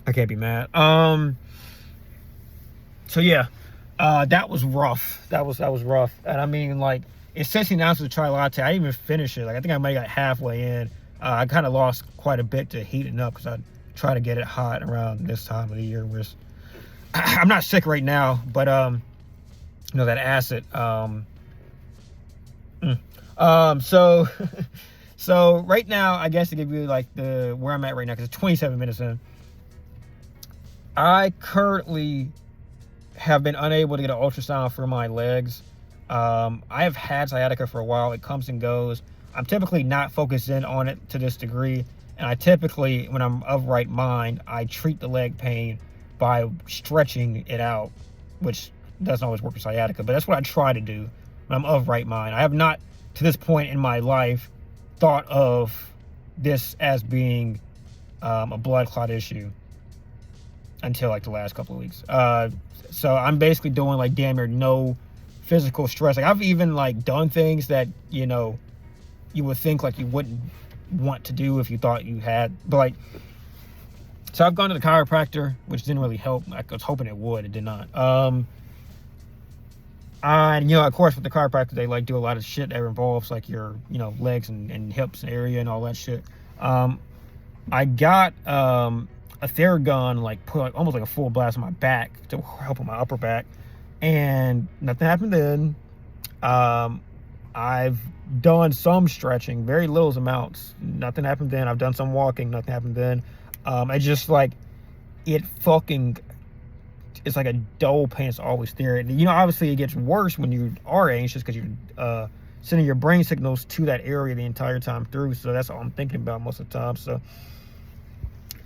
I can't be mad. So yeah, that was rough. That was rough. And I mean, like, it's 16 ounces of chai latte. I didn't even finish it. Like, I think I might have got halfway in. I kind of lost quite a bit to heating up because I try to get it hot around this time of the year. Where I'm not sick right now, but that acid. So so right now, I guess to give you like the where I'm at right now, because it's 27 minutes in. I currently have been unable to get an ultrasound for my legs. I have had sciatica for a while. It comes and goes. I'm typically not focused in on it to this degree. And I typically, when I'm of right mind, I treat the leg pain by stretching it out, which doesn't always work for sciatica, but that's what I try to do when I'm of right mind. I have not, to this point in my life, thought of this as being a blood clot issue until like the last couple of weeks. So I'm basically doing like damn near no physical stress. Like, I've even like done things that, you would think like you wouldn't want to do if you thought you had, but like, so I've gone to the chiropractor, which didn't really help. I was hoping it would. It did not. And of course, with the chiropractor, they like do a lot of shit that involves like your, legs and hips area and all that shit. I got a Theragun, like put like almost like a full blast on my back to help with my upper back, and nothing happened then. I've done some stretching, very little amounts. Nothing happened then. I've done some walking. Nothing happened then. I just like it fucking. It's like a dull pain. It's always there. And, obviously it gets worse when you are anxious because you're sending your brain signals to that area the entire time through. So that's all I'm thinking about most of the time. So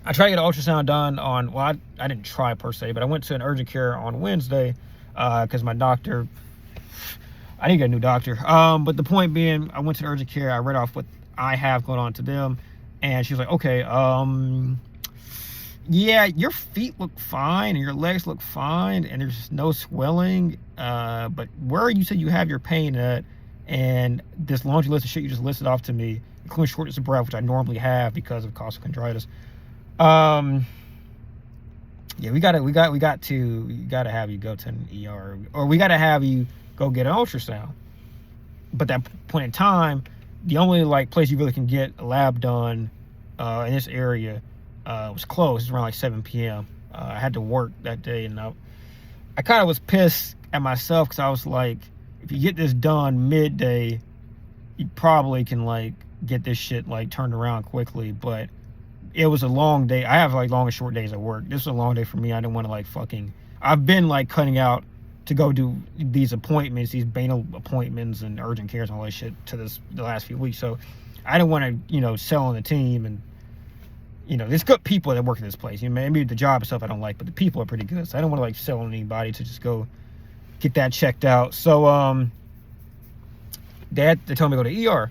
I tried to get an ultrasound done on, well, I didn't try per se, but I went to an urgent care on Wednesday because my doctor, I need to get a new doctor. But the point being, I went to the urgent care. I read off what I have going on to them. And she was like, okay, yeah, your feet look fine and your legs look fine and there's no swelling. But where you said you have your pain at, and this laundry list of shit you just listed off to me, including shortness of breath, which I normally have because of costochondritis. Yeah, we gotta have you go to an ER, or we gotta have you go get an ultrasound. But that point in time, the only like place you really can get a lab done in this area was closed. It was around like 7 p.m. I had to work that day, and I kind of was pissed at myself because I was like, if you get this done midday, you probably can like get this shit like turned around quickly. But it was a long day. I have like long and short days at work. This was a long day for me. I didn't want to like I've been like cutting out to go do these appointments, these banal appointments and urgent cares and all that shit the last few weeks. So I didn't want to, sell on the team. And, there's good people that work in this place. Maybe the job itself I don't like, but the people are pretty good. So I don't want to like sell on anybody to just go get that checked out. So they told me to go to ER.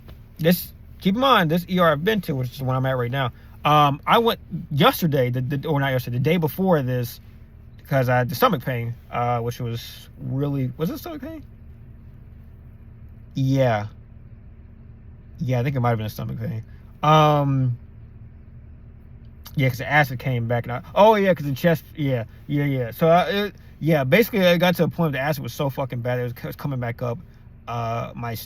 Keep in mind, this ER I've been to, which is the one I'm at right now. I went yesterday, the day before this, because I had the stomach pain, which was it stomach pain? Yeah, I think it might have been a stomach pain. Yeah, because the acid came back, and because the chest, yeah. So basically I got to a point where the acid was so fucking bad, it was coming back up. My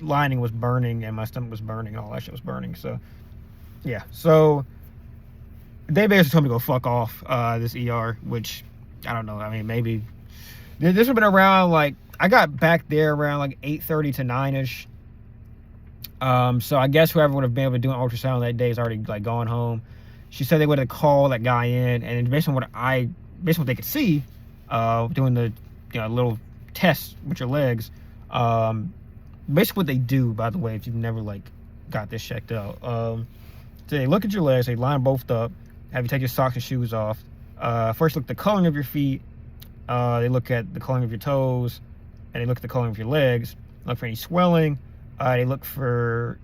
lining was burning, and my stomach was burning, and all that shit was burning. So yeah, so they basically told me to go fuck off this ER, which I don't know. I mean, maybe this would have been around like, I got back there around like 8:30 to 9ish. So I guess whoever would have been able to do an ultrasound that day is already like gone home. She said they would have called that guy in, and based on what they could see, doing the little test with your legs, basically what they do, by the way, if you've never like got this checked out, so they look at your legs, they line both up, have you take your socks and shoes off. First look at the coloring of your feet, they look at the coloring of your toes, and they look at the coloring of your legs, look for any swelling, they look for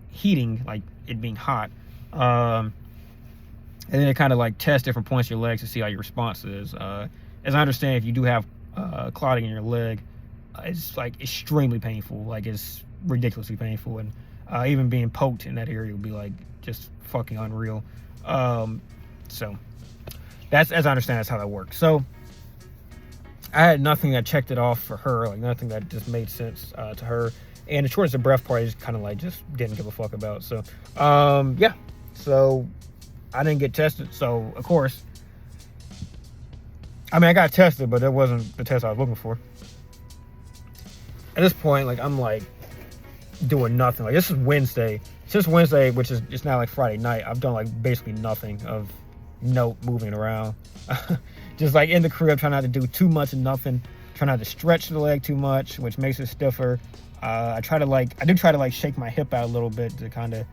heating, like it being hot, and then they kind of like test different points of your legs to see how your response is. As I understand, if you do have clotting in your leg, it's like extremely painful, like it's ridiculously painful, and even being poked in that area would be like just fucking unreal. So that's, as I understand, that's how that works. So I had nothing that checked it off for her, like nothing that just made sense to her. And the shortness of breath part, I just kind of like just didn't give a fuck about. So yeah, so I didn't get tested. So of course, I mean, I got tested, but that wasn't the test I was looking for. At this point, like, I'm like doing nothing. Like, this is Wednesday. Since Wednesday, which is it's now like Friday night, I've done like basically nothing of note moving around. Just like in the crib, trying not to do too much of nothing. Trying not to stretch the leg too much, which makes it stiffer. I do try to like shake my hip out a little bit to kind of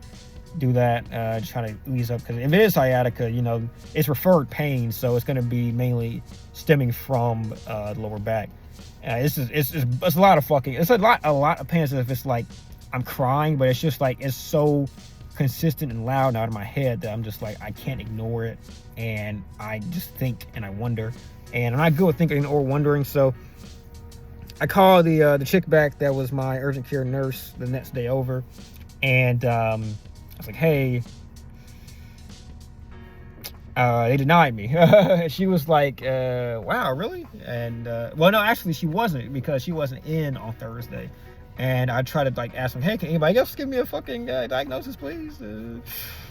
do that. Just trying to ease up, because if it is sciatica, you know, it's referred pain, so it's going to be mainly stemming from the lower back. It's a lot of fucking, it's a lot of pain. As if it's like I'm crying, but it's just like it's so consistent and loud out of my head that I'm just like, I can't ignore it, and I just think and I wonder, and I'm not good with thinking or wondering. So I called the chick back that was my urgent care nurse the next day over, and I was like, hey, they denied me. She was like, wow, really? And well, no, actually she wasn't, because she wasn't in on Thursday. And I tried to like ask them, hey, can anybody else give me a fucking diagnosis, please?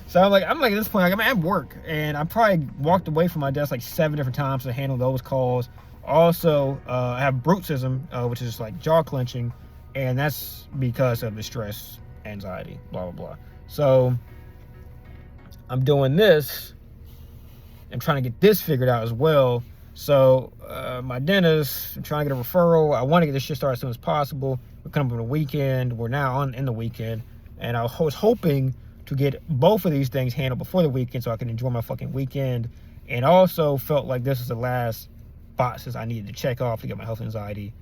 So I'm like at this point, like, I'm at work, and I probably walked away from my desk like 7 different times to handle those calls. Also, I have bruxism, which is like jaw clenching, and that's because of the stress, anxiety, blah, blah, blah. So I'm doing this. I'm trying to get this figured out as well. So my dentist, I'm trying to get a referral. I want to get this shit started as soon as possible. We're coming up on the weekend. We're now in the weekend. And I was hoping to get both of these things handled before the weekend so I can enjoy my fucking weekend. And also felt like this was the last boxes I needed to check off to get my health anxiety.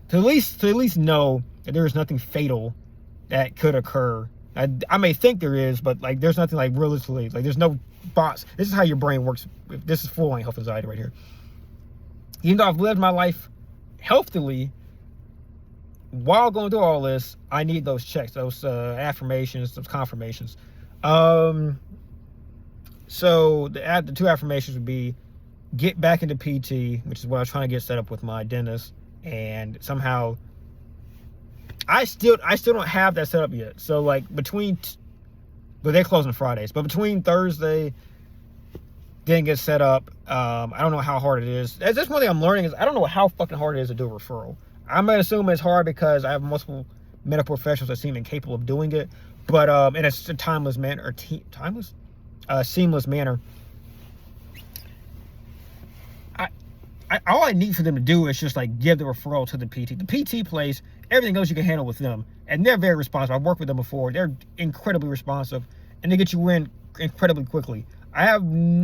To at least know that there is nothing fatal that could occur. I may think there is, but like there's nothing like realistically, like there's no box. This is how your brain works. This is full-on health anxiety right here. Even though I've lived my life healthily, while going through all this, I need those checks, those affirmations, those confirmations. So the 2 affirmations would be get back into PT, which is what I was trying to get set up with my dentist, and somehow I still don't have that set up yet. So like but they're closing Fridays, but between Thursday didn't get set up. I don't know how hard it is. That's one thing I'm learning, is I don't know how fucking hard it is to do a referral. I'm gonna assume it's hard because I have multiple medical professionals that seem incapable of doing it, but in a seamless manner. All I need for them to do is just like give the referral to the PT. The PT place, everything else you can handle with them, and they're very responsive. I've worked with them before. They're incredibly responsive, and they get you in incredibly quickly. I'm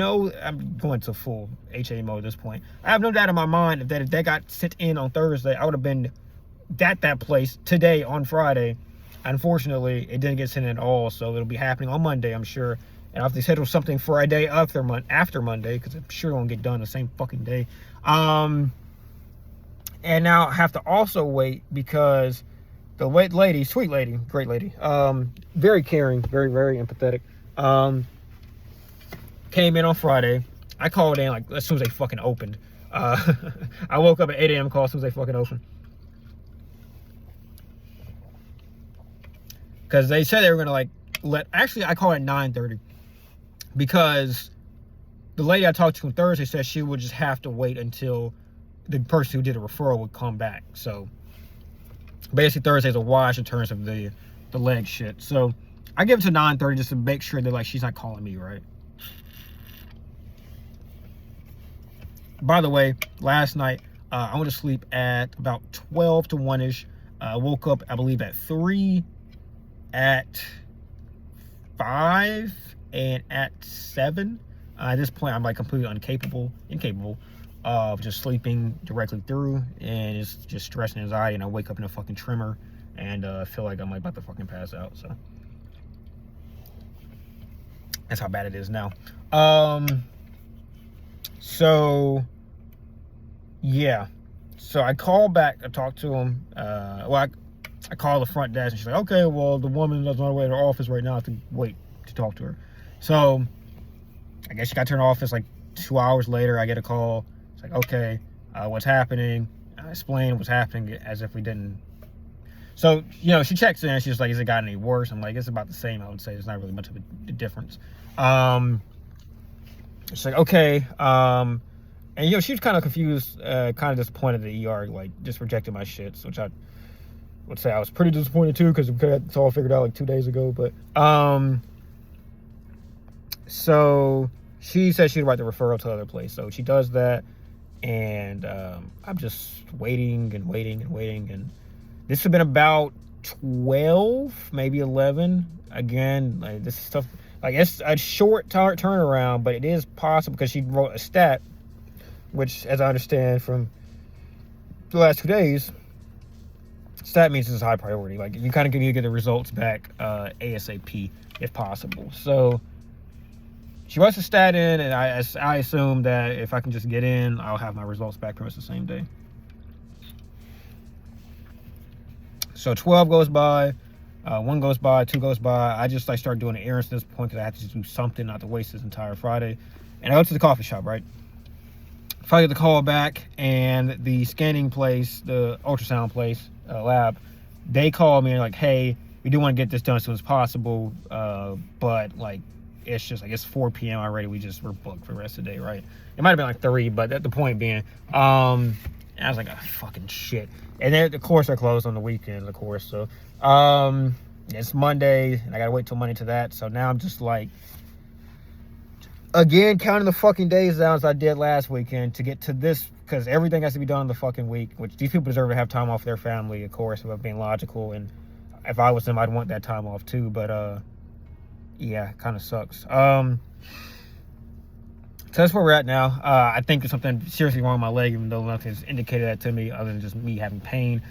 going to full HA mode at this point. I have no doubt in my mind that if they got sent in on Thursday, I would have been at that place today on Friday. Unfortunately, it didn't get sent in at all, so it'll be happening on Monday, I'm sure. And I'll have to schedule something for a day after Monday, because I'm sure it won't get done the same fucking day. And now I have to also wait because the lady, sweet lady, great lady, very caring, very, very empathetic, came in on Friday. I called in like as soon as they fucking opened. I woke up at 8 a.m. call as soon as they fucking opened. Because they said they were going to actually I called at 9:30 because the lady I talked to on Thursday said she would just have to wait until the person who did a referral would come back. So basically Thursday's a wash in terms of the leg shit. So I give it to 9:30 just to make sure that like she's not calling me, right? By the way, last night I went to sleep at about 12 to 1-ish. Woke up, I believe, at 3, at 5, and at 7. At this point, I'm like completely incapable of just sleeping directly through, and it's just stress and anxiety, and I wake up in a fucking tremor, and feel like I'm like about to fucking pass out. So that's how bad it is now. So yeah, so I called back, I talked to him. I called the front desk, and she's like, okay, well, the woman that's on her way to her office right now, I have to wait to talk to her. So I guess she got to her office like 2 hours later. I get a call. It's like, okay, what's happening? I explain what's happening as if we didn't. So, she checks in. She's like, has it gotten any worse? I'm like, it's about the same, I would say. There's not really much of a difference. She's like, okay. And, she was kind of confused, kind of disappointed that the ER, like, just rejected my shits, which I would say I was pretty disappointed, too, because we could have it's all figured out, like, 2 days ago. But, so she said she'd write the referral to another place. So she does that. And I'm just waiting and waiting and waiting. And this has been about 12, maybe 11. Again, like, this is stuff, like, it's a short turnaround, but it is possible because she wrote a stat, which, as I understand from the last 2 days, stat means it's high priority. Like, you kind of need to get the results back ASAP if possible. So she writes a stat in, and I assume that if I can just get in, I'll have my results back pretty much the same day. So 12 goes by, 1 goes by, 2 goes by. I just start doing the errands at this point because I have to just do something not to waste this entire Friday. And I go to the coffee shop, right? Finally get the call back, and the scanning place, the ultrasound place, lab, they call me and like, hey, we do want to get this done as soon as possible, but like, it's just like, it's 4 p.m. already. We're booked for the rest of the day, right? It might have been like 3, but the point being, and I was like, oh, fucking shit. And then, of course, they're closed on the weekends, of course. So, it's Monday, and I gotta wait till Monday to that. So now I'm just like, again, counting the fucking days down as I did last weekend to get to this, because everything has to be done in the fucking week, which these people deserve to have time off their family, of course, if I'm being logical. And if I was them, I'd want that time off too. But, yeah, kind of sucks. So that's where we're at now. I think there's something seriously wrong with my leg, even though nothing's indicated that to me other than just me having pain.